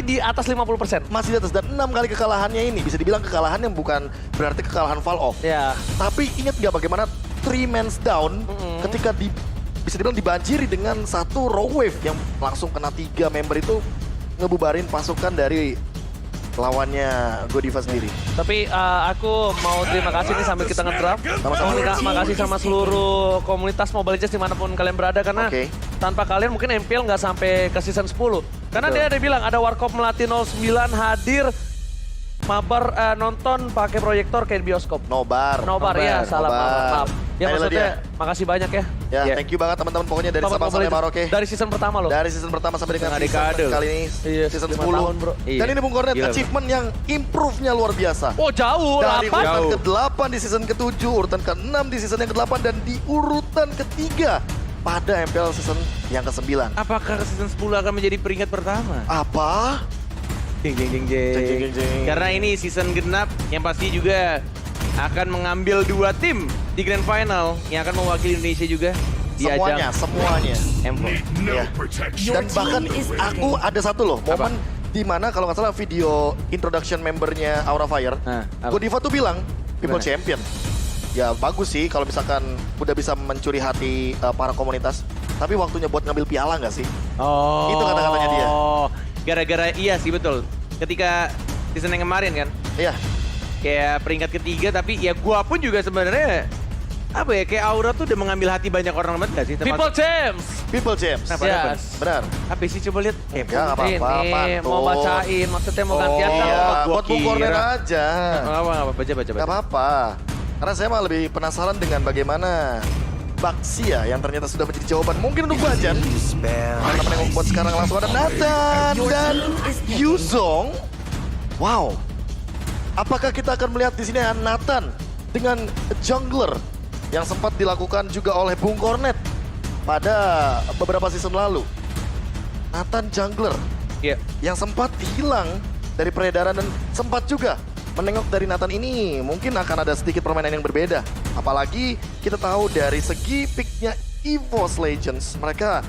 di atas 50%. Masih di atas, dan 6 kali kekalahannya ini bisa dibilang kekalahan yang bukan berarti kekalahan fall off. Ya. Tapi ingat nggak bagaimana 3 mans down ketika bisa dibilang dibanjiri dengan satu raw wave yang langsung kena 3 member itu ngebubarin pasukan dari lawannya Godiva sendiri. Tapi aku mau terima kasih nih sambil kita ngedraft. Sama-sama. Terima kasih sama seluruh komunitas Mobile Legends dimanapun kalian berada. Karena tanpa kalian mungkin MPL nggak sampai ke season 10. Karena dia ada bilang ada Warkop Melati 09 hadir. Mabar nonton pakai proyektor kayak di bioskop. Nobar. Ya, salah maaf. Ya Ayolah maksudnya dia. makasih banyak ya. Ya, Yeah. thank you banget teman-teman pokoknya dari Sobat Sabang Mobile sampai Legends. Maroke. Dari season pertama loh. Dari season pertama sampai dengan Setengah season dekade. kali ini Iya, season 5 10. tahun, bro. Iya. Dan ini Bung Kornet, Gila, bro. achievement yang improve-nya luar biasa. Oh jauh, Dari 8. urutan Jauh. ke-8 di season ke-7, urutan ke-6 di season yang ke-8, dan di urutan ketiga pada MPL season yang ke-9. Apakah season 10 akan menjadi peringkat pertama? Apa? Jeng jeng jeng Jeng, jeng, jeng, jeng. Karena ini season genap yang pasti juga akan mengambil 2 tim di Grand Final yang akan mewakili Indonesia juga di Semuanya, ajang semuanya. M4. Ya. Dan bahkan aku ada satu loh, momen di mana kalau nggak salah video introduction membernya Aura Fire, Apa? Godiva tuh bilang, people Gimana? champion. Ya bagus sih kalau misalkan udah bisa mencuri hati para komunitas. Tapi waktunya buat ngambil piala nggak sih? Oh. Itu kata-katanya dia. Gara-gara iya sih betul. Ketika season yang kemarin kan, Iya. kayak peringkat ketiga tapi ya gua pun juga sebenarnya apa ya kayak Aura tuh udah mengambil hati banyak orang banget gak sih? People James. People James. Kenapa? Yes. Benar. Apa sih coba lihat? Ya nggak apa-apa, Ini pantun. mau bacain, maksudnya mau gantian Oh, kan? Iya, gua buat Bung Kornet kira. aja. Apa baca. Gak apa-apa. Karena saya mah lebih penasaran dengan bagaimana Baxia yang ternyata sudah menjadi jawaban mungkin untuk Bajan. Karena penengok buat sekarang langsung ada Nathan dan Yuzong. Wow. Apakah kita akan melihat di sini ada Nathan dengan jungler yang sempat dilakukan juga oleh Bung Kornet pada beberapa season lalu. Nathan jungler Iya. yang sempat hilang dari peredaran dan sempat juga menengok dari Nathan ini mungkin akan ada sedikit permainan yang berbeda. Apalagi kita tahu dari segi picknya EVOS Legends, mereka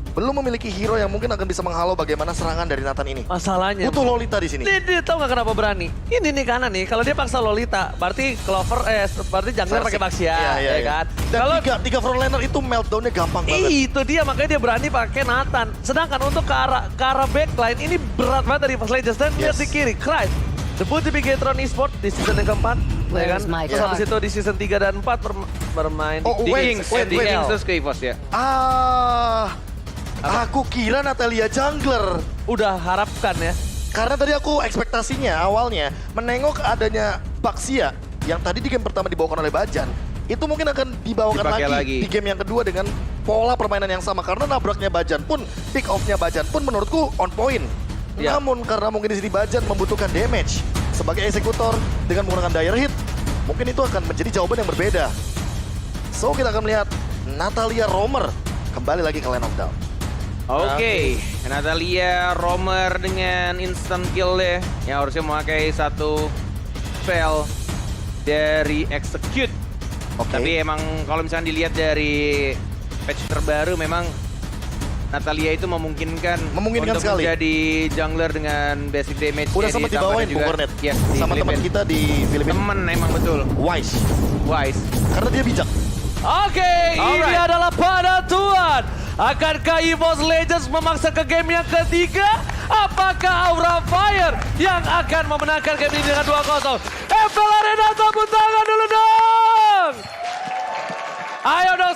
belum memiliki hero yang mungkin akan bisa menghalau bagaimana serangan dari Nathan ini. Masalahnya. Butuh Lolita di sini. Dia tahu nggak kenapa berani? Ini nih kanan nih, kalau dia paksa Lolita, berarti Clover, berarti jungler pakai Baxia, ya kan? Dan Kalau tiga frontliner itu meltdownnya gampang banget. itu dia, makanya dia berani pakai Nathan. Sedangkan untuk ke arah backline, ini berat banget dari First Legends. Dan lihat Yes. di kiri, Christ. Debut di Bigetron Esports di season yang keempat, ya kan? Where's my Terus habis card? itu di season 3 dan 4 bermain Oh, di wait, Kings, wait, Di wait. Kings terus ke EVOS ya. Aku kira Natalia jungler. Udah harapkan ya. Karena tadi aku ekspektasinya awalnya menengok adanya Baxia yang tadi di game pertama dibawakan oleh Bajan. Itu mungkin akan dibawakan Dipakai lagi lagi. di game yang kedua dengan pola permainan yang sama. Karena nabraknya Bajan pun, pick off-nya Bajan pun menurutku on point. Ya. Namun karena mungkin di sini Bajan membutuhkan damage sebagai eksekutor dengan menggunakan dire hit, mungkin itu akan menjadi jawaban yang berbeda. So kita akan melihat Natalia Romer kembali lagi ke Lane of Down. Oke, Natalia Romer dengan instant kill deh. Yang harusnya memakai satu spell dari Execute. Oke. Tapi emang kalau misalnya dilihat dari patch terbaru memang Natalia itu memungkinkan untuk sekali. menjadi jungler dengan basic damage. Udah sempat dibawain Bung Kornet Yes, sama teman kita di Filipina. Temen emang betul. Wise. Wise. Karena dia bijak. Oke, ini Alright. adalah penentuan. Akankah EVOS Legends memaksa ke game yang ketiga? Apakah Aura Fire yang akan memenangkan game ini dengan 2-0? FL Arena tepuk tangan dulu dong! Ayo dong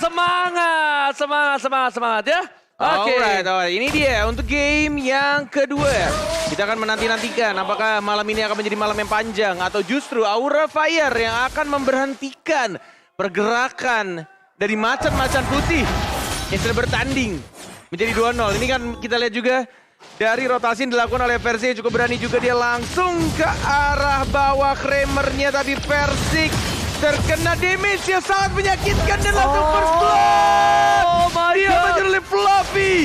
semangat ya. Oke. Alright. Ini dia untuk game yang kedua. Kita akan menanti-nantikan apakah malam ini akan menjadi malam yang panjang atau justru Aura Fire yang akan memberhentikan pergerakan dari macan-macan putih yang sudah bertanding menjadi 2-0. Ini kan kita lihat juga dari rotasi yang dilakukan oleh Persik cukup berani juga, dia langsung ke arah bawah Kramernya, tapi Persik terkena damage yang sangat menyakitkan dan langsung first blood. Oh my Dia god. menjerit Fluffy.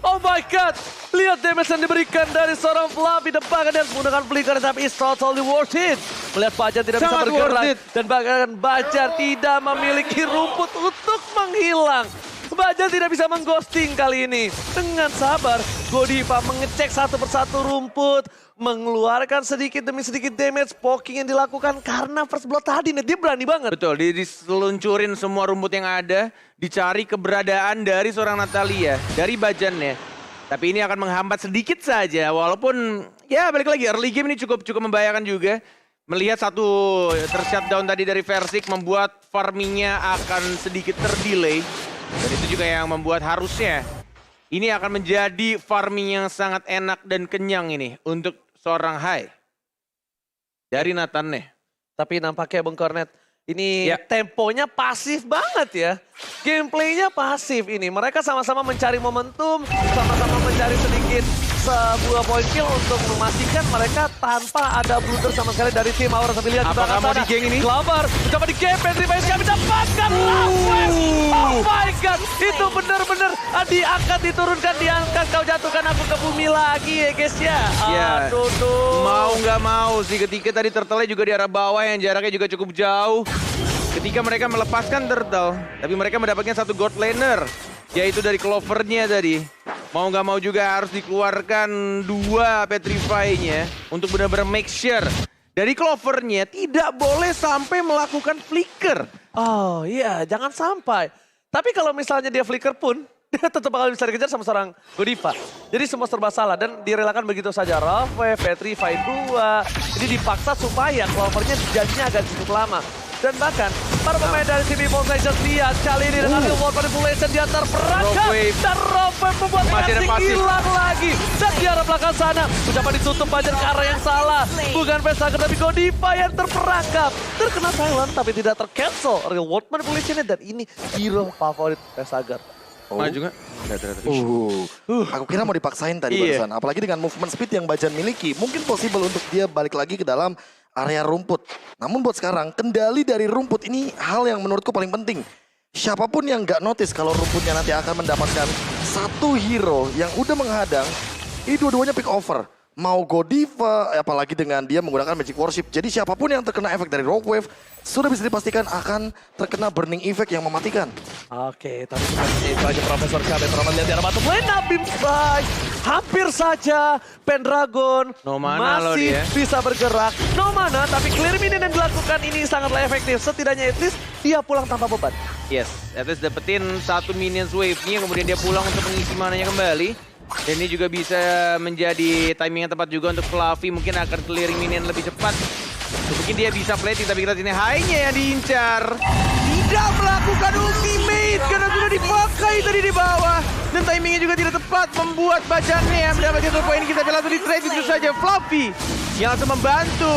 Oh my god. Lihat damage yang diberikan dari seorang Fluffy. Dan bahkan dia menggunakan flicker, tapi it's totally worth it. Melihat Bajan tidak bisa Sangat worth bergerak. it. Dan bahkan Bajan tidak memiliki rumput untuk menghilang. Bajan tidak bisa mengghosting kali ini. Dengan sabar, Godiva mengecek satu persatu rumput, mengeluarkan sedikit demi sedikit damage, poking yang dilakukan karena first blood tadi, Net. Dia berani banget. Betul, diseluncurin semua rumput yang ada, dicari keberadaan dari seorang Natalia, dari Bajannya. Tapi ini akan menghambat sedikit saja, walaupun ya balik lagi, early game ini cukup membahayakan juga. Melihat satu tershutdown tadi dari Versik membuat farmingnya akan sedikit terdelay. Dan itu juga yang membuat harusnya ini akan menjadi farming yang sangat enak dan kenyang ini untuk seorang Hai. Dari Nathan nih. Tapi nampaknya Bung Kornet, ini Ya. temponya pasif banget ya. Gameplaynya pasif ini. Mereka sama-sama mencari momentum, sama-sama mencari sedikit sebuah point kill untuk memastikan mereka tanpa ada blunder sama sekali dari tim Aura. Sambil lihat di Apakah belakang mau sana. di-gank ini? Glover mencoba di game, Petri Faiz kami dapatkan Lawes. Oh my god, itu benar-benar diangkat, diturunkan, diangkat. Kau jatuhkan aku ke bumi lagi ya guys ya. Ya, Aduh, tuh. mau nggak mau sih ketika tadi turtle juga di arah bawah yang jaraknya juga cukup jauh. Ketika mereka melepaskan turtle, tapi mereka mendapatkan satu god laner, yaitu dari Clover-nya tadi. Mau nggak mau juga harus dikeluarkan dua Petrify-nya untuk benar-benar make sure dari Clover-nya tidak boleh sampai melakukan flicker. Oh iya, jangan sampai. Tapi kalau misalnya dia flicker pun, dia tetap bakal bisa dikejar sama seorang Godiva. Jadi semua serba salah dan direlakan begitu saja. Ralph, Petrify 2. Jadi dipaksa supaya Clover-nya janjinya agak cukup lama. Dan bahkan para pemain dari tim Evil Legends lihat kali ini dengan World Manipulation dia terperangkap. Rogue Dan Rogue membuat Masih ada Versik pasif. hilang lagi. Dan di arah belakang sana, ucapan ditutup Bajan ke arah yang salah. Bukan Vesager tapi Godiva yang terperangkap. Terkena silent tapi tidak tercancel. Real World Manipulation-nya dan ini hero favorit Vesager. Maju nggak? Nggak ternyata. Aku kira mau dipaksain tadi Iya. barusan. Apalagi dengan movement speed yang Bajan miliki. Mungkin possible untuk dia balik lagi ke dalam area rumput. Namun buat sekarang, kendali dari rumput ini hal yang menurutku paling penting. Siapapun yang nggak notice kalau rumputnya nanti akan mendapatkan satu hero yang udah menghadang, ini dua-duanya pick over. Mau Godiva, apalagi dengan dia menggunakan Magic Worship. Jadi siapapun yang terkena efek dari Rogue Wave, sudah bisa dipastikan akan terkena Burning Effect yang mematikan. Oke, tapi bukan hanya itu aja Profesor Kabet. Roman lihat di arah bottom lane, Nabim Strike. Hampir saja Pendragon No mana loh masih dia. bisa bergerak. No mana, tapi clear minion yang dilakukan ini sangatlah efektif. Setidaknya at least dia pulang tanpa beban. Yes, at least dapetin satu minions wave-nya, kemudian dia pulang untuk mengisi mananya kembali. Dan ini juga bisa menjadi timing yang tepat juga untuk Fluffy, mungkin akan clearing minion lebih cepat. Mungkin dia bisa plating, tapi kita sini high-nya yang diincar. Tidak melakukan ultimate karena sudah dipakai tadi di bawah. Dan timingnya juga tidak tepat, membuat Bajannya mendapatkan 2 poin. Kita langsung di trade itu saja. Fluffy yang langsung membantu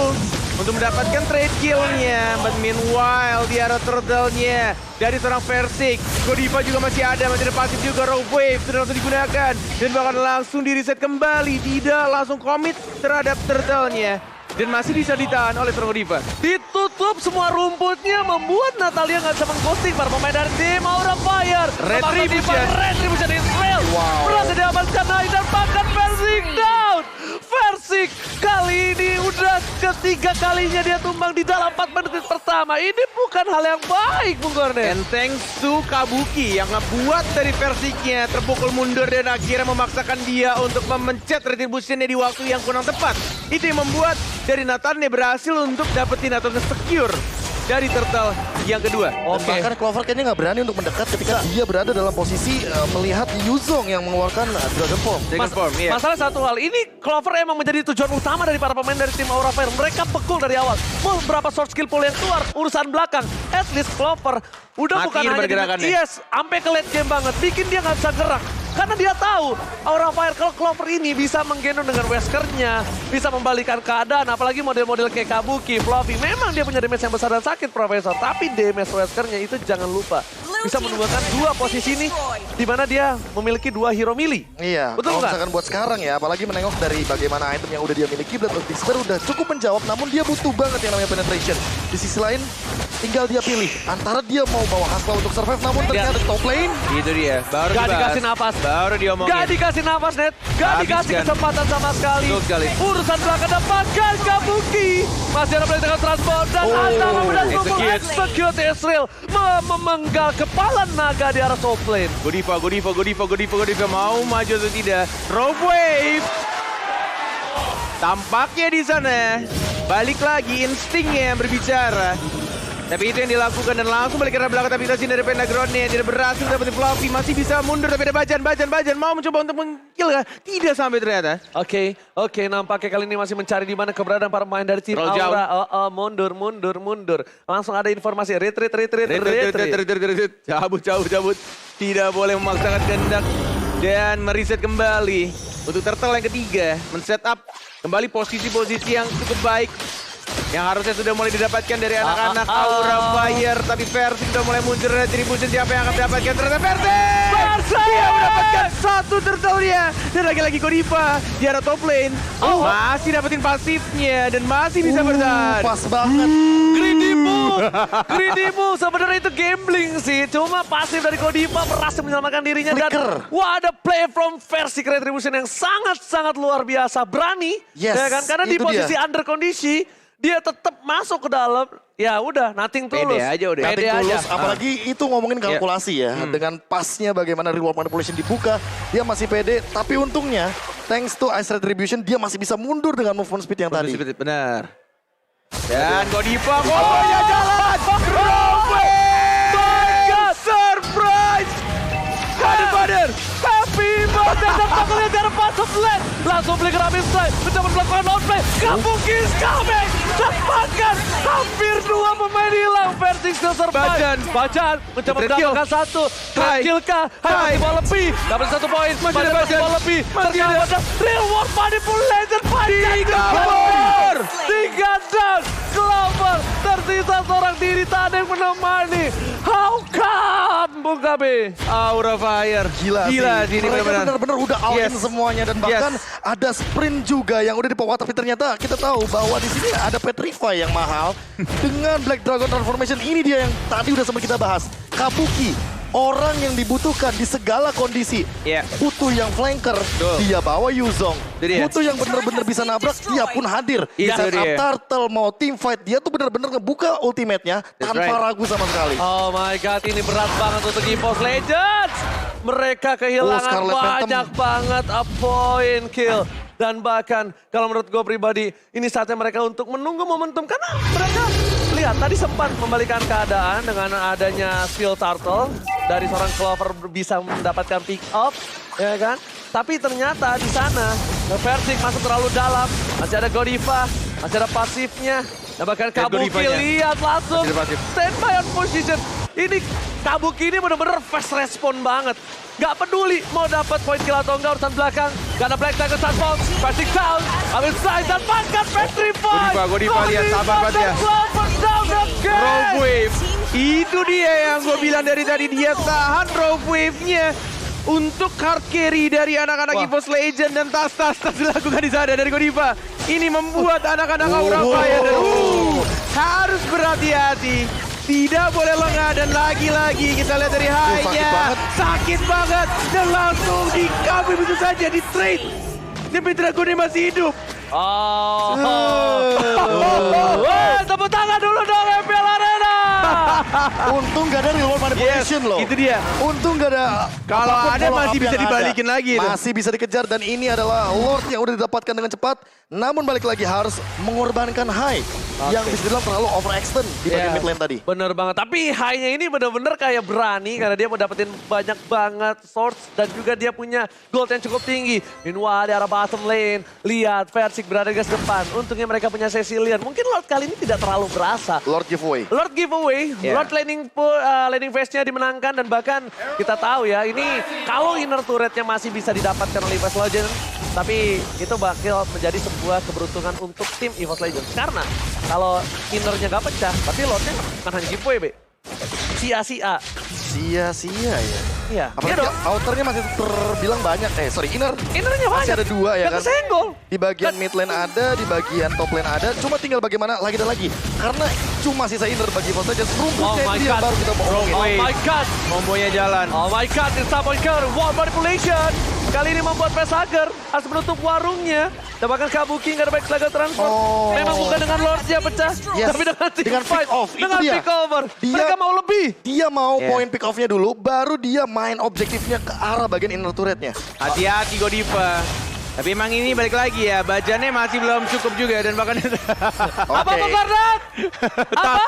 untuk mendapatkan trade kill-nya. But meanwhile, di arah turtle-nya dari seorang Versik. Godiva juga masih ada pasif juga. Rogue Wave sudah langsung digunakan. Dan bahkan langsung di-reset kembali. Tidak langsung commit terhadap turtle-nya. Dan masih bisa ditahan oleh seorang Godiva. Ditutup semua rumputnya membuat Natalia nggak bisa mengghosting para pemain dari tim Aura Fire. Retribution Israel. Berhasil diamankan naik dan bahkan Versik down. Versik kali ini udah ketiga kalinya dia tumbang di dalam 4 menit pertama. Ini bukan hal yang baik, Bung Kornet. And thanks to Kabuki yang ngebuat dari Versiknya terpukul mundur dan akhirnya memaksakan dia untuk memencet Retribution-nya di waktu yang kurang tepat. Itu yang membuat dari Nathan berhasil untuk dapetin atau nge-secure dari turtle yang kedua. Dan bahkan Clover kayaknya nggak berani untuk mendekat ketika dia berada dalam posisi melihat Yuzong yang mengeluarkan Dragon Form. Dragon Form, iya. Masalah satu hal, ini Clover emang menjadi tujuan utama dari para pemain dari tim Aura Fire. Mereka pekul dari awal. Mau berapa short skill pool yang keluar, urusan belakang. At least Clover udah Makin bukan hanya pergerakannya. yes, sampai ke late game banget. Bikin dia nggak bisa gerak. Karena dia tahu Aura Fire kalau Clover ini bisa menggendong dengan Weskernya, bisa membalikan keadaan, apalagi model-model kayak Kabuki, Fluffy. Memang dia punya damage yang besar dan sakit, Profesor. Tapi damage Weskernya itu jangan lupa. Bisa menduakan dua posisi ini, di mana dia memiliki 2 hero melee. Iya, Betul kalau nggak? misalkan buat sekarang ya, apalagi menengok dari bagaimana item yang udah dia miliki, Blood of Despair udah cukup menjawab, namun dia butuh banget yang namanya penetration. Di sisi lain, tinggal dia pilih antara dia mau bawa Hasla untuk survive, namun ternyata top lane. Itu dia, baru Gak dibahas. dikasih nafas. Baru diomongin. Gak dikasih nafas, Net. Gak dikasih Habiskan. kesempatan sama sekali. Betul sekali. Urusan belakang dapatkan Kabuki. Masih ada play dengan transport dan Anta berhasil execute. execute Israel. Memenggal ke kepalan naga di arah top lane. Godiva mau maju atau tidak? Rogue Wave. Tampaknya di sana balik lagi instingnya yang berbicara. Tapi itu yang dilakukan dan langsung balik ke arah belakang, tapi dari Pentagonnya tidak berhasil dapetin Fluffy, masih bisa mundur tapi ada Bajan mau mencoba untuk meng-kill kah? Tidak sampai ternyata. Oke, nampaknya kali ini masih mencari di mana keberadaan para pemain dari tim Terlalu jauh. Aura. Mundur. Langsung ada informasi, retreat. Cabut. Tidak boleh memaksakan kehendak dan mereset kembali. Untuk turtle yang ketiga, men-setup kembali posisi-posisi yang cukup baik. Yang harusnya sudah mulai didapatkan dari anak-anak Aura Fire. Tapi Versi sudah mulai muncul retribution. Siapa yang akan mendapatkan? Ternyata Versi! Dia mendapatkan satu turtle-nya. Dan lagi-lagi Godiva di arah top lane. Masih dapetin pasifnya dan masih bisa bertahan. Pas banget. Greedy move. Sebenarnya itu gambling sih. Cuma pasif dari Godiva berhasil menyelamatkan dirinya. Flicker. Dan wah, ada play from Versi retribution yang sangat-sangat luar biasa. Berani. Yes, Ya kan? Karena di itu posisi dia. under kondisi. Dia tetap masuk ke dalam. Ya udah, nothing tulus. Pede aja udah. Pede Nothing aja. tulus, apalagi itu ngomongin kalkulasi ya. Dengan pasnya bagaimana reward manipulation dibuka, dia masih pede. Tapi untungnya, thanks to Ice Retribution, dia masih bisa mundur dengan movement speed yang tadi. Benar. Dan Godiva kombonya jalan. Rogue surprise. Father. Happy birthday dan tackle-nya dari pasok lane. Langsung beli kerabin slide. Mencoba melakukan outplay. Kabuki is coming. Dapatkan hampir 2 pemain hilang. Versi still survive. Bajan mencoba mendapatkan 1. Kill kah? Masih ball lebih. Dapat 1 poin. Masih ball lebih. Ternyata reward manipulation. Bajan 3 down. Clover tersisa seorang diri tak ada yang menemani. How come, Bung Gabe? Aura Fire. Gila sih ini mereka benar-benar. benar-benar udah all in Yes. semuanya. Dan bahkan ada sprint juga yang udah dibawa. Tapi ternyata kita tahu bahwa di sini ada Petrify yang mahal. Dengan Black Dragon Transformation ini dia yang tadi udah sempat kita bahas. Kabuki. Orang yang dibutuhkan di segala kondisi. Iya. Butuh yang flanker, Betul. dia bawa Yuzong. Itu dia. Butuh yang benar-benar bisa nabrak, dia pun hadir. Itu Saat dia. Turtle mau team fight, dia tuh benar-benar ngebuka ultimate-nya tanpa right. ragu sama sekali. Oh my god, ini berat banget untuk EVOS Legends. Mereka kehilangan Scarlet Phantom. banyak banget poin kill. Dan bahkan kalau menurut gue pribadi, ini saatnya mereka untuk menunggu momentum. Karena mereka lihat tadi sempat membalikan keadaan dengan adanya skill turtle. Dari seorang Clover bisa mendapatkan pick up, ya kan? Tapi ternyata di sana, Versik masuk terlalu dalam. Masih ada Godiva, masih ada pasifnya. Dan bahkan Kabuki Godivanya. lihat langsung Masih ada pasif. standby on position. Ini Kabuki ini bener-bener fast respon banget. Gak peduli mau dapat poin kill atau enggak urusan belakang. Gak ada Black Tiger Sunfall, Versik down. Ambil side dan makan Petrify. Godiva lihat, sabar banget ya. Clover down again. Rogue Wave. Itu dia yang gue bilang dari tadi. Dia tahan Rogue Wave-nya. Untuk hard carry dari anak-anak EVOS Legend dan tas dilakukan di sana dari Godiva. Ini membuat anak-anak Aura Fire dan harus berhati-hati. Tidak boleh lengah dan lagi-lagi kita lihat dari high-nya. Sakit banget dan langsung dikabur begitu saja di trade. Tapi Dragonnya masih hidup. Wah, tepuk tangan dulu dong FPL Arena. Untung gak ada reward manipulation loh. Itu dia. Untung gak ada. Kalau apapun ada follow masih up bisa yang dibalikin ada. lagi itu. Masih bisa dikejar dan ini adalah Lord yang udah didapatkan dengan cepat. Namun balik lagi harus mengorbankan High. Yang bisa dibilang terlalu overextend di bagian mid lane tadi. Bener banget. Tapi high-nya ini bener-bener kayak berani karena dia mau dapetin banyak banget swords dan juga dia punya gold yang cukup tinggi. Meanwhile di arah bottom lane, lihat Versik berada di garis depan. Untungnya mereka punya Cecilian. Mungkin Lord kali ini tidak terlalu berasa. Lord giveaway. Lord giveaway, Yeah. Lord landing phase-nya dimenangkan dan bahkan kita tahu ya ini kalau inner turret-nya masih bisa didapatkan oleh EVOS Legends, tapi itu bakal menjadi sebuah keberuntungan untuk tim EVOS Legends. Karena kalau innernya gak pecah, berarti Lordnya bukan hanya giveaway, Be. Sia-sia. Sia-sia ya. Iya. Apalagi Iya dong. outernya masih terbilang banyak. Innernya masih banyak. ada 2 ya Gak kan. kesenggol. Di bagian mid lane ada, di bagian top lane ada. Cuma tinggal bagaimana lagi dan lagi. Karena cuma sisa inner bagi Evo saja. Rumputnya Oh my itu yang God. baru kita mau omongin. Oh my god. Kombonya jalan. Oh my god, it's point counter. Wall manipulation. Kali ini membuat Pesager harus menutup warungnya. Dan bahkan Kabuki nggak ada back Slugger transfer. Oh. Memang bukan dengan Lordnya pecah. Yes. Tapi dengan team Dengan fight. pick off, itu Dengan dia. pick over. Dia- Mereka mau lebih. Dia mau Yeah. poin pick off-nya dulu, baru dia main objektifnya ke arah bagian inner turret-nya. Hati-hati Godiva. Tapi emang ini balik lagi ya, bajannya masih belum cukup juga dan bahkan Apa Bongkardat? Apa?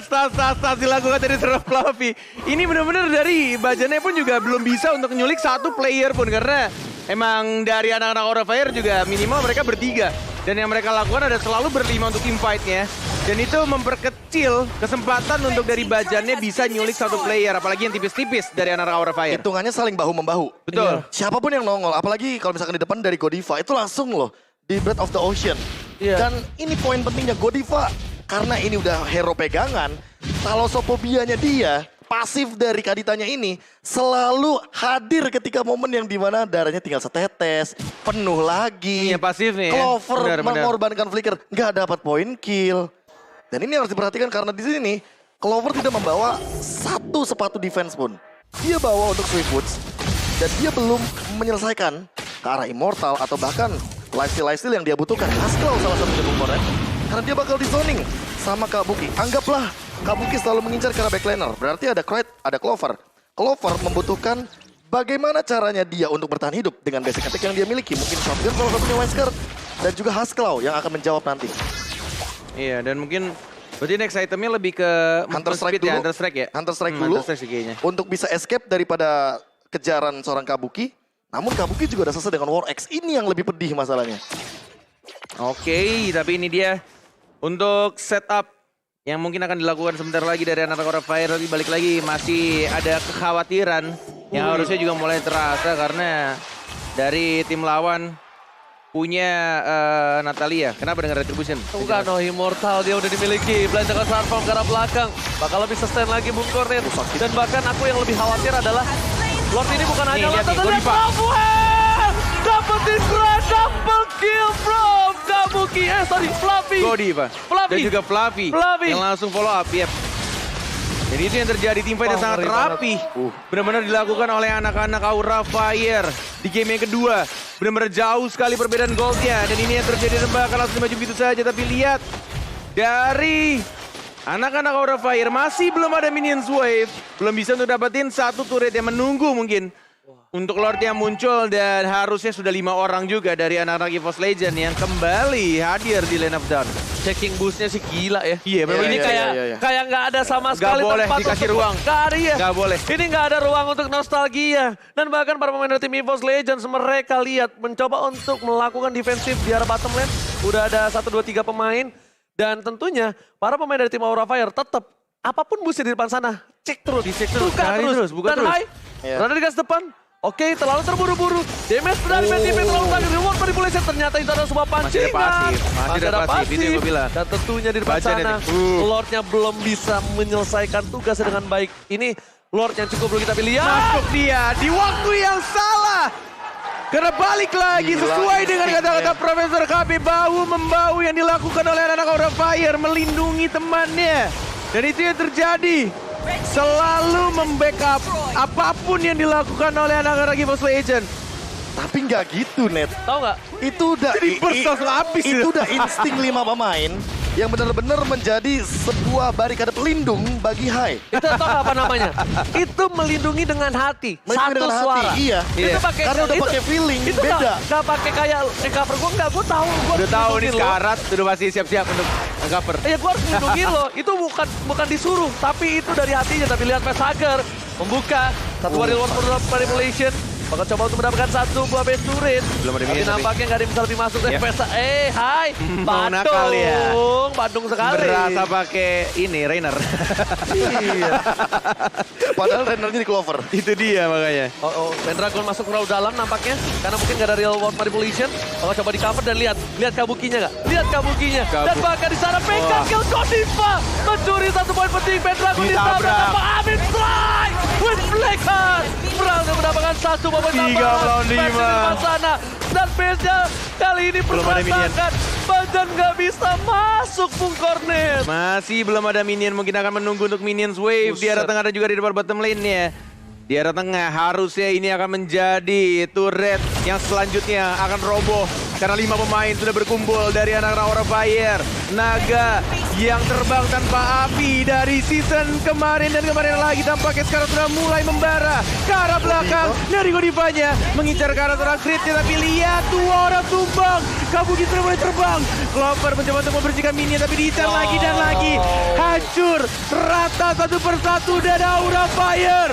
tas dilakukan dari seorang Fluffy. Ini benar-benar dari bajannya pun juga belum bisa untuk nyulik satu player pun karena emang dari anak-anak Aura Fire juga minimal mereka bertiga. Dan yang mereka lakukan ada selalu berlima untuk team fight-nya. Dan itu memperkecil kesempatan untuk dari bajannya bisa nyulik satu player. Apalagi yang tipis-tipis dari anak-anak Aura Fire. Hitungannya saling bahu-membahu. Betul. Siapapun yang nongol, apalagi kalau misalkan di depan dari Godiva, itu langsung loh di Breath of the Ocean. Iya. Dan ini poin pentingnya Godiva, karena ini udah hero pegangan, talosophobianya dia, pasif dari Kaditanya ini, selalu hadir ketika momen yang dimana darahnya tinggal setetes, penuh lagi. Iya, pasif nih ya. Clover Benar, benar. mengorbankan flicker, nggak dapat poin kill. Dan ini harus diperhatikan karena di sini Clover tidak membawa satu sepatu defense pun. Dia bawa untuk Swiftwoods dan dia belum menyelesaikan ke arah Immortal atau bahkan lifesteal yang dia butuhkan. Haskell salah satu komponen karena dia bakal di zoning sama Kabuki. Anggaplah Kabuki selalu mengincar ke arah backliner. Berarti ada Kroid, ada Clover. Clover membutuhkan bagaimana caranya dia untuk bertahan hidup dengan basic attack yang dia miliki. Mungkin shotgun salah satunya Wesker dan juga Haskell yang akan menjawab nanti. Iya, dan mungkin berarti next itemnya lebih ke Hunter Strike speed ya, dulu. Hunter Strike ya? Hunter Strike dulu. Hunter Strike sih kayaknya. Untuk bisa escape daripada kejaran seorang Kabuki. Namun Kabuki juga udah selesai dengan War X. Ini yang lebih pedih masalahnya. Oke, tapi ini dia untuk setup yang mungkin akan dilakukan sebentar lagi dari anak Aura Fire. Tapi balik lagi masih ada kekhawatiran yang harusnya juga mulai terasa karena dari tim lawan punya Natalia. Kenapa dengan Retribution? Bukan, no Immortal dia udah dimiliki. Belanjakan platform ke arah belakang. Bakal lebih sustain lagi Bung Kornet. Dan bahkan aku yang lebih khawatir adalah Lord ini bukan hanya lihat nih, Lord, tapi Godiva. Samuel! Dapetin grand double kill from Kabuki. Fluffy. Godiva. Fluffy. Dan juga Fluffy. Fluffy. Yang langsung follow up, yep. Jadi itu yang terjadi, tim fight yang Oh, sangat ngeri banget. rapi. Benar-benar dilakukan oleh anak-anak Aura Fire. Di game yang kedua, benar-benar jauh sekali perbedaan goldnya. Dan ini yang terjadi, dan bakal langsung maju gitu saja. Tapi lihat, dari anak-anak Aura Fire masih belum ada minions wave. Belum bisa untuk dapetin satu turret yang menunggu mungkin. Untuk Lord yang muncul dan harusnya sudah 5 orang juga dari anak-anak EVOS Legend yang kembali hadir di line up down. Checking boostnya sih gila ya. Iya, benar. Ini Iya, iya. kayak nggak ada sama sekali boleh tempat dikasih untuk- ruang. Nggak ada ya. Nggak boleh. Ini nggak ada ruang untuk nostalgia. Dan bahkan para pemain dari tim EVOS Legends mereka lihat mencoba untuk melakukan defensif di arah bottom lane. Udah ada 1, 2, 3 pemain. Dan tentunya para pemain dari tim Aura Fire tetap apapun boostnya di depan sana. Cek terus. Dicek terus, Buka cari terus, buka Dan terus. high. Iya. Berada di gas depan. Oke, terlalu terburu-buru. Damage dari main team terlalu banyak. Reward manipulation ternyata itu adalah sebuah Masih ada pancingan. pasif, masih ada pasif, itu yang gue bilang. Dan tentunya di depan Baca sana, nih. Lordnya belum bisa menyelesaikan tugasnya dengan baik. Ini Lord yang cukup perlu kita pilih. Ya, Masuk dia di waktu yang salah. Karena balik lagi Gila, sesuai dengan insting, kata-kata ya. Profesor KB, bahu-membahu yang dilakukan oleh anak Aura Fire melindungi temannya. Dan itu yang terjadi. Selalu membackup apapun yang dilakukan oleh anak-anak EVOS Legend. Tapi nggak gitu, Net. tahu nggak? Itu udah Jadi burst langsung habis itu ya. udah insting 5 pemain yang benar-benar menjadi sebuah barikade pelindung bagi Hai. Itu tahu nggak apa namanya? Itu melindungi dengan hati. Melindungi Satu dengan hati, suara. iya. Itu pakai Karena udah pakai feeling, itu beda. Nggak pakai kayak cover gue nggak. Gue tahu. Gua Udah harus tahu nih melindungi lo. sekarat, sudah pasti siap-siap untuk cover. Iya, gue harus melindungi lo. Itu bukan disuruh, tapi itu dari hatinya. Tapi lihat Pesager membuka satu warrior manipulation. bakal coba untuk mendapatkan satu buah base turret. Belum ada Tapi minion, tapi. nampaknya nggak ada yang bisa lebih masuk dari Ya. Pesta. Hai, Mau nakal ya. Bandung sekali. Berasa pakai ini, Rainer. Iya. Padahal rendernya di Clover. Itu dia makanya. Oh, Pendragon masuk terlalu dalam nampaknya. Karena mungkin nggak ada real world manipulation. Bakal coba di cover dan lihat kabukinya nggak? Lihat kabukinya. Dan bahkan di sana Pekka Wah. kill Kodiva. Mencuri 1 poin penting. Pendragon ditabrak Ditabrak. sama Amin Strike. With Blackheart. Berhasil mendapatkan 1 poin 3 melawan 5. sana. Dan base-nya kali ini Belum ada minion. berantakan. Bajan nggak bisa masuk Bung Cornet. Masih belum ada minion, mungkin akan menunggu untuk minions wave. Di arah Buset. tengah dan juga di depan bottom lane-nya. Di arah tengah harusnya ini akan menjadi turret yang selanjutnya akan roboh. Karena 5 pemain sudah berkumpul dari anak-anak Aura Fire. Naga yang terbang tanpa api dari season kemarin dan kemarin lagi tampaknya sekarang sudah mulai membara ke arah belakang. Dari Godivanya mengincar ke arah seorang crit-nya, tapi lihat 2 orang tumbang. Kabuki sudah mulai terbang. Clover mencoba untuk membersihkan minion tapi diincar lagi dan lagi. Hancur rata satu persatu dan Aura Fire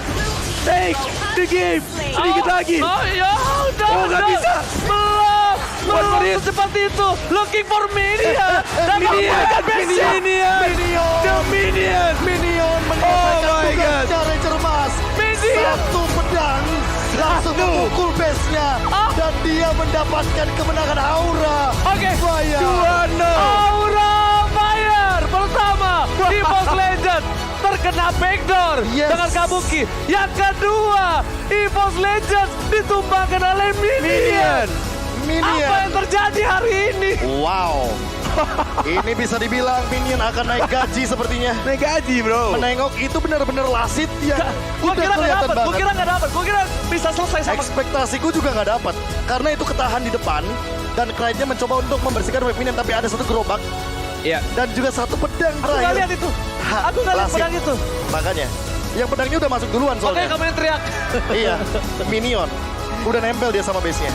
take the game. Sedikit lagi. Oh ya, udah. nggak bisa. Belum seperti itu. Looking for minion. Dan Minion. The Minion Oh menyelesaikan my God. tugas secara cermas. Minion. Satu pedang langsung memukul base-nya. Dan dia mendapatkan kemenangan Aura. Oke. Fire. 2-0. Aura Fire pertama di Evo's Legends terkena backdoor Yes. dengan Kabuki. Yang kedua, Evo's Legends ditumbangkan oleh Minion. Apa yang terjadi hari ini? Wow. Ini bisa dibilang Minion akan naik gaji sepertinya. Naik gaji bro. Menengok itu benar-benar lasit ya. Gue Udah kira nggak kelihatan dapet, gue banget. kira nggak dapet, gue kira bisa selesai sama. Ekspektasiku juga nggak dapat. Karena itu ketahan di depan. Dan Clyde-nya mencoba untuk membersihkan wave Minion. Tapi ada satu gerobak. Iya. Dan juga satu pedang Aku nggak lihat terakhir. itu. Ha, Aku nggak lihat lasit. pedang itu. Makanya. Yang pedangnya udah masuk duluan Oke, soalnya. kamu yang teriak. Iya. Minion. Udah nempel dia sama base-nya.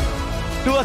2